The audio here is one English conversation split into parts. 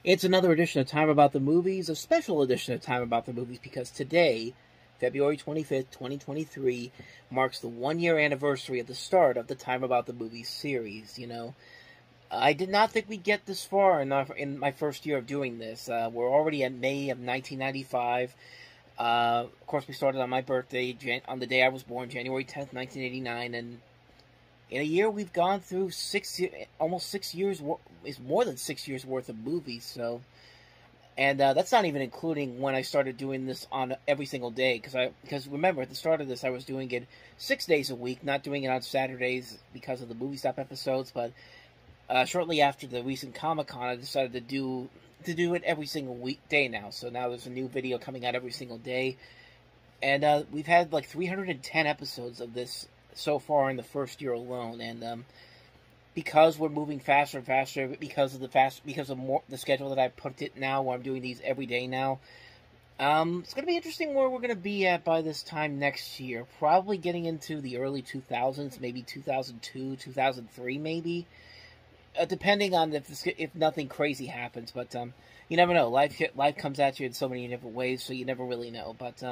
It's another edition of Time About the Movies, a special edition of Time About the Movies, because today, February 25th, 2023, marks the one-year anniversary of the start of the Time About the Movies series. You know, I did not think we'd get this far in my first year of doing this. We're already at May of 1995. Of course, we started on my birthday, on the day I was born, January 10th, 1989, and in a year, we've gone through almost 6 years. Is more than 6 years worth of movies. So, and that's not even including when I started doing this on every single day. Because remember, at the start of this, I was doing it 6 days a week, not doing it on Saturdays because of the Movie Stop episodes. But shortly after the recent Comic-Con, I decided to do it every single weekday now. So now there's a new video coming out every single day, and we've had like 310 episodes of this so far in the first year alone, and because we're moving faster and faster, because of the schedule that I put it now, where I'm doing these every day now, it's going to be interesting where we're going to be at by this time next year. Probably getting into the early 2000s, maybe 2002, 2003, maybe, depending on if nothing crazy happens. But you never know. Life comes at you in so many different ways, so you never really know. But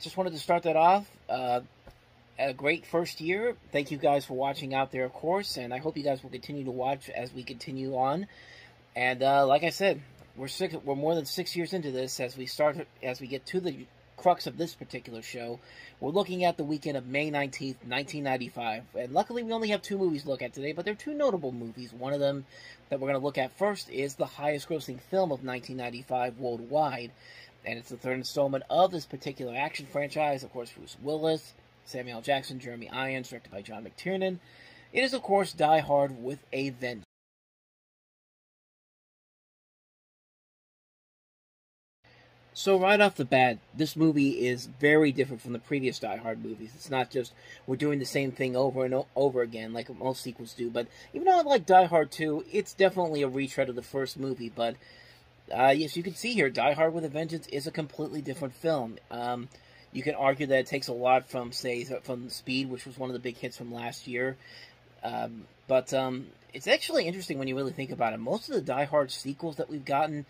just wanted to start that off. A great first year. Thank you guys for watching out there, of course, and I hope you guys will continue to watch as we continue on. And like I said, we're more than 6 years into this as we get to the crux of this particular show. We're looking at the weekend of May 19th, 1995, and luckily we only have two movies to look at today, but they're two notable movies. One of them that we're going to look at first is the highest-grossing film of 1995 worldwide, and it's the third installment of this particular action franchise. Of course, Bruce Willis, Samuel L. Jackson, Jeremy Irons, directed by John McTiernan. It is, of course, Die Hard with a Vengeance. So right off the bat, this movie is very different from the previous Die Hard movies. It's not just we're doing the same thing over and over again like most sequels do. But even though I like Die Hard 2, it's definitely a retread of the first movie. But yes, you can see here, Die Hard with a Vengeance is a completely different film. You can argue that it takes a lot from Speed, which was one of the big hits from last year. But it's actually interesting when you really think about it. Most of the Die Hard sequels that we've gotten,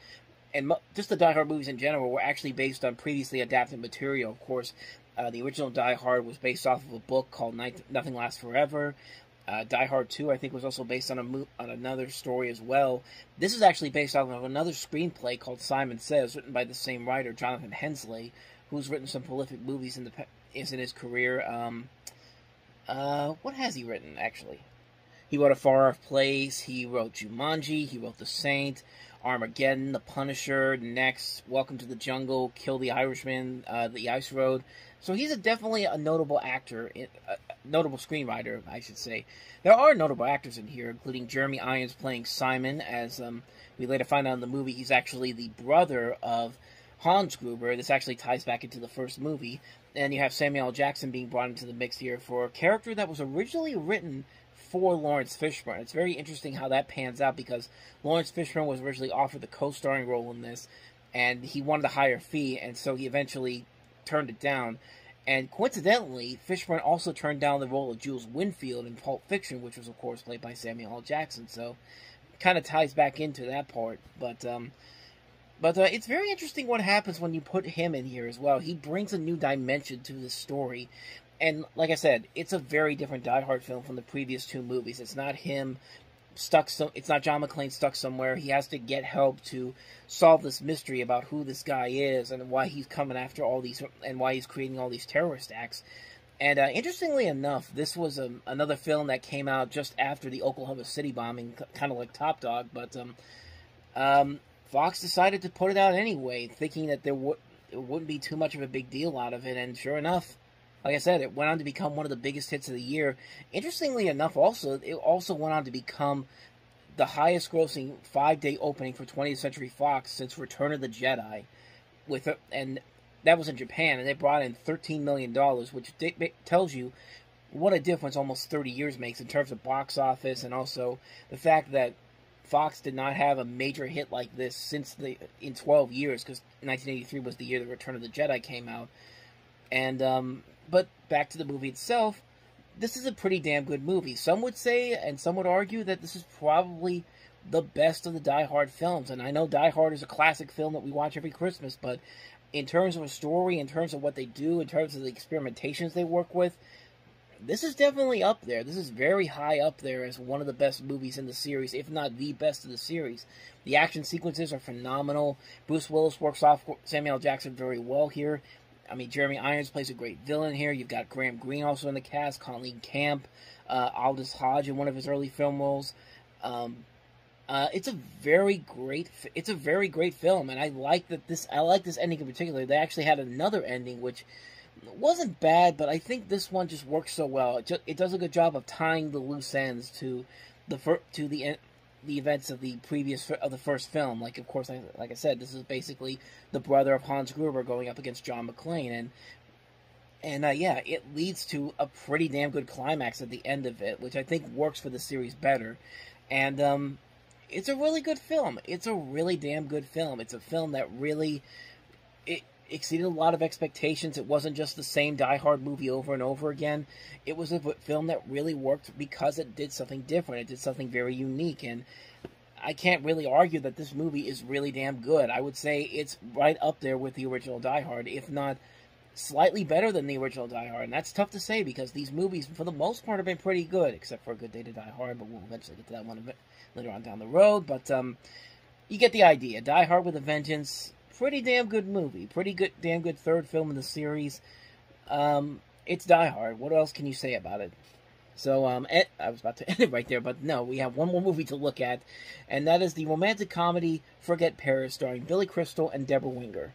and just the Die Hard movies in general, were actually based on previously adapted material. Of course, the original Die Hard was based off of a book called Nothing Lasts Forever. Die Hard 2, I think, was also based on another story as well. This is actually based off of another screenplay called Simon Says, written by the same writer, Jonathan Hensleigh, who's written some prolific movies in his career. What has he written, actually? He wrote A Far Off Place, he wrote Jumanji, he wrote The Saint, Armageddon, The Punisher, Next, Welcome to the Jungle, Kill the Irishman, The Ice Road. So he's definitely a notable actor, notable screenwriter, I should say. There are notable actors in here, including Jeremy Irons playing Simon, as we later find out in the movie he's actually the brother of Hans Gruber. This actually ties back into the first movie. And you have Samuel L. Jackson being brought into the mix here for a character that was originally written for Lawrence Fishburne. It's very interesting how that pans out, because Lawrence Fishburne was originally offered the co-starring role in this, and he wanted a higher fee, and so he eventually turned it down. And coincidentally, Fishburne also turned down the role of Jules Winfield in Pulp Fiction, which was, of course, played by Samuel L. Jackson. So it kind of ties back into that part. But it's very interesting what happens when you put him in here as well. He brings a new dimension to the story. And like I said, it's a very different Die Hard film from the previous two movies. It's not him it's not John McClane stuck somewhere. He has to get help to solve this mystery about who this guy is and why he's coming after all these, and why he's creating all these terrorist acts. And interestingly enough, this was another film that came out just after the Oklahoma City bombing, kind of like Top Dog, but Fox decided to put it out anyway, thinking that it wouldn't be too much of a big deal out of it, and sure enough, like I said, it went on to become one of the biggest hits of the year. Interestingly enough, it also went on to become the highest-grossing 5-day opening for 20th Century Fox since Return of the Jedi, and that was in Japan, and they brought in $13 million, which tells you what a difference almost 30 years makes in terms of box office, and also the fact that Fox did not have a major hit like this in 12 years, because 1983 was the year that Return of the Jedi came out. And but back to the movie itself, this is a pretty damn good movie. Some would say, and some would argue, that this is probably the best of the Die Hard films. And I know Die Hard is a classic film that we watch every Christmas, but in terms of a story, in terms of what they do, in terms of the experimentations they work with, this is definitely up there. This is very high up there as one of the best movies in the series, if not the best of the series. The action sequences are phenomenal. Bruce Willis works off Samuel L. Jackson very well here. I mean, Jeremy Irons plays a great villain here. You've got Graham Greene also in the cast, Colleen Camp, Aldous Hodge in one of his early film roles. It's a very great film, and I like this ending in particular. They actually had another ending which wasn't bad, but I think this one just works so well. It does a good job of tying the loose ends to the events of the first film. Like, of course, like I said, this is basically the brother of Hans Gruber going up against John McClane, and yeah, it leads to a pretty damn good climax at the end of it, which I think works for the series better. And it's a really good film. It's a really damn good film. It's a film that really exceeded a lot of expectations. It wasn't just the same Die Hard movie over and over again. It was a film that really worked because it did something different. It did something very unique, and I can't really argue that this movie is really damn good. I would say it's right up there with the original Die Hard, if not slightly better than the original Die Hard. And that's tough to say because these movies, for the most part, have been pretty good, except for A Good Day to Die Hard, but we'll eventually get to that one later on down the road. But you get the idea. Die Hard with a Vengeance, pretty damn good movie. Pretty good, damn good third film in the series. It's Die Hard. What else can you say about it? So, I was about to end it right there, but no, we have one more movie to look at, and that is the romantic comedy Forget Paris, starring Billy Crystal and Deborah Winger.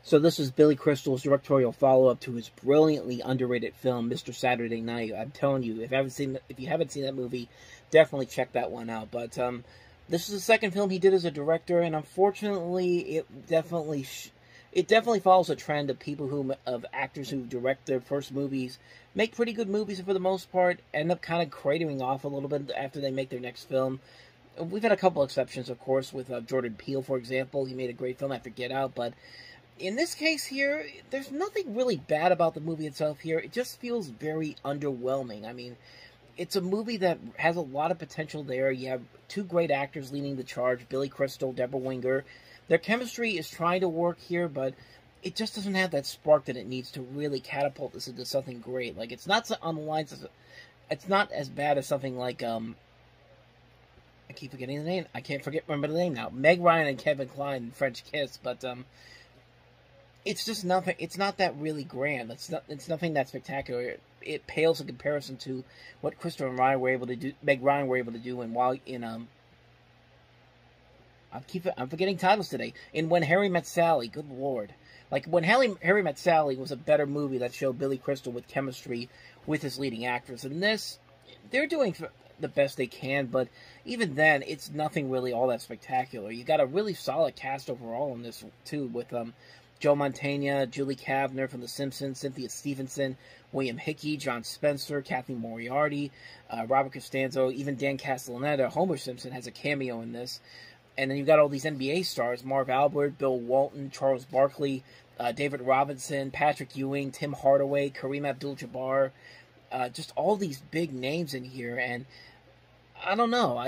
So this is Billy Crystal's directorial follow-up to his brilliantly underrated film, Mr. Saturday Night. I'm telling you, if you haven't seen that movie, definitely check that one out. But this is the second film he did as a director, and unfortunately, it definitely follows a trend of actors who direct their first movies, make pretty good movies, and for the most part, end up kind of cratering off a little bit after they make their next film. We've had a couple exceptions, of course, with Jordan Peele, for example. He made a great film after Get Out, but in this case here, there's nothing really bad about the movie itself here. It just feels very underwhelming. I mean, it's a movie that has a lot of potential there. You have two great actors leading the charge, Billy Crystal, Deborah Winger. Their chemistry is trying to work here, but it just doesn't have that spark that it needs to really catapult this into something great. Like, it's not on the lines of, it's not as bad as something like, I keep forgetting the name. I can't remember the name now. Meg Ryan and Kevin Kline in French Kiss, but, it's just nothing. It's not that really grand. It's nothing that spectacular. It pales in comparison to what Crystal and Ryan were able to do. Meg Ryan were able to do, I'm forgetting titles today. In When Harry Met Sally. Good lord, like When Harry Met Sally was a better movie that showed Billy Crystal with chemistry with his leading actress. And this, they're doing the best they can, but even then, it's nothing really all that spectacular. You got a really solid cast overall in this too, with Joe Mantegna, Julie Kavner from The Simpsons, Cynthia Stevenson, William Hickey, John Spencer, Kathleen Moriarty, Robert Costanzo, even Dan Castellaneta, Homer Simpson, has a cameo in this. And then you've got all these NBA stars, Marv Albert, Bill Walton, Charles Barkley, David Robinson, Patrick Ewing, Tim Hardaway, Kareem Abdul-Jabbar, just all these big names in here, and I don't know.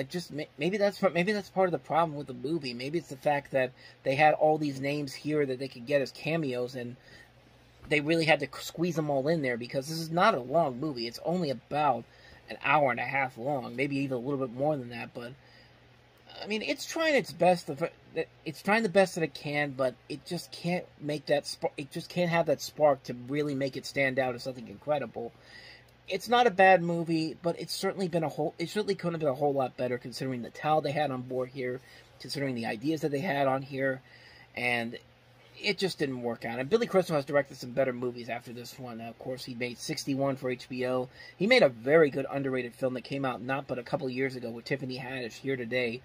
Maybe that's part of the problem with the movie. Maybe it's the fact that they had all these names here that they could get as cameos, and they really had to squeeze them all in there because this is not a long movie. It's only about an hour and a half long, maybe even a little bit more than that. But I mean, it's trying its best. It's trying the best that it can, but it just can't make that. It just can't have that spark to really make it stand out as something incredible. It's not a bad movie, but it's certainly been it certainly could have been a whole lot better considering the talent they had on board here, considering the ideas that they had on here, and it just didn't work out. And Billy Crystal has directed some better movies after this one. Of course, he made 61 for HBO. He made a very good underrated film that came out not but a couple years ago with Tiffany Haddish, Here Today.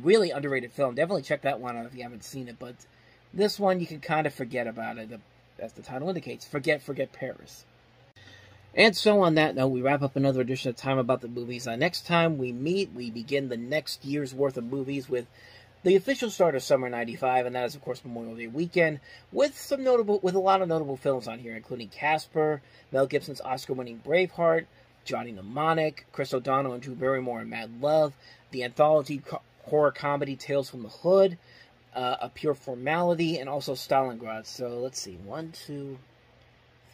Really underrated film. Definitely check that one out if you haven't seen it. But this one, you can kind of forget about it, as the title indicates. Forget Paris. And so on that note, we wrap up another edition of Time About the Movies. Next time we meet, we begin the next year's worth of movies with the official start of summer '95, and that is, of course, Memorial Day weekend, with a lot of notable films on here, including Casper, Mel Gibson's Oscar-winning Braveheart, Johnny Mnemonic, Chris O'Donnell and Drew Barrymore in Mad Love, the anthology horror comedy Tales from the Hood, A Pure Formality, and also Stalingrad. So let's see, 1, 2,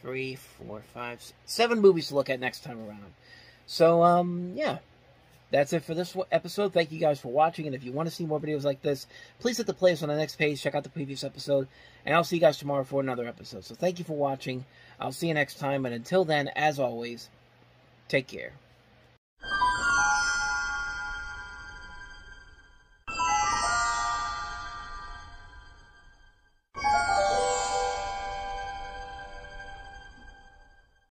3, 4, 5, 7 movies to look at next time around. So, yeah. That's it for this episode. Thank you guys for watching, and if you want to see more videos like this, please hit the playlist on the next page, check out the previous episode, and I'll see you guys tomorrow for another episode. So thank you for watching. I'll see you next time, and until then, as always, take care.